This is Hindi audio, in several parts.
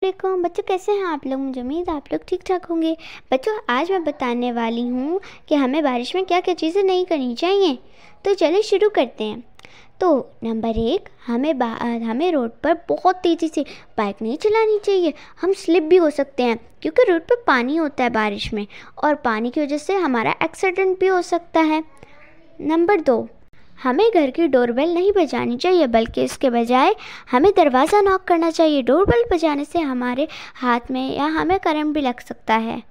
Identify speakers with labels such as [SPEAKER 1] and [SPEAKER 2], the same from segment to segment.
[SPEAKER 1] वालेकुम बच्चों, कैसे हैं आप लोग। मुझे उम्मीद है आप लोग ठीक ठाक होंगे। बच्चों, आज मैं बताने वाली हूँ कि हमें बारिश में क्या क्या चीज़ें नहीं करनी चाहिए। तो चलिए शुरू करते हैं। तो नंबर 1, हमें रोड पर बहुत तेज़ी से बाइक नहीं चलानी चाहिए। हम स्लिप भी हो सकते हैं क्योंकि रोड पर पानी होता है बारिश में, और पानी की वजह से हमारा एक्सीडेंट भी हो सकता है। नंबर 2, हमें घर की डोरबेल नहीं बजानी चाहिए, बल्कि इसके बजाय हमें दरवाज़ा नॉक करना चाहिए। डोरबेल बजाने से हमारे हाथ में या हमें करंट भी लग सकता है।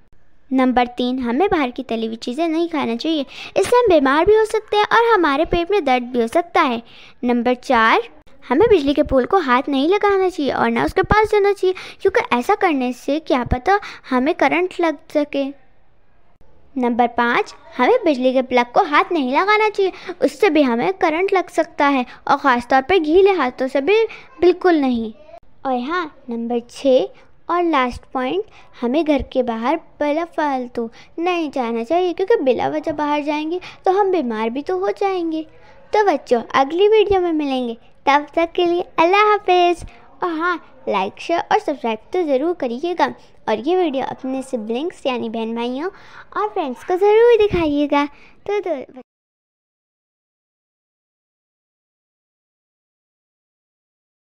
[SPEAKER 1] नंबर 3, हमें बाहर की तली हुई चीज़ें नहीं खाना चाहिए। इससे हम बीमार भी हो सकते हैं और हमारे पेट में दर्द भी हो सकता है। नंबर 4, हमें बिजली के पोल को हाथ नहीं लगाना चाहिए और ना उसके पास जाना चाहिए, क्योंकि ऐसा करने से क्या पता हमें करंट लग सके। नंबर 5, हमें बिजली के प्लग को हाथ नहीं लगाना चाहिए, उससे भी हमें करंट लग सकता है, और ख़ास तौर पर गीले हाथों से भी बिल्कुल नहीं। और हाँ, नंबर 6 और लास्ट पॉइंट, हमें घर के बाहर बिला फालतू नहीं जाना चाहिए, क्योंकि बिला वजह बाहर जाएंगे तो हम बीमार भी तो हो जाएंगे। तो बच्चों, अगली वीडियो में मिलेंगे, तब तक के लिए अल्लाह हाफिज़। और हाँ, लाइक शेयर और सब्सक्राइब तो ज़रूर करिएगा, और ये वीडियो अपने सिबलिंग्स यानी बहन भाइयों और फ्रेंड्स को ज़रूर दिखाइएगा। तो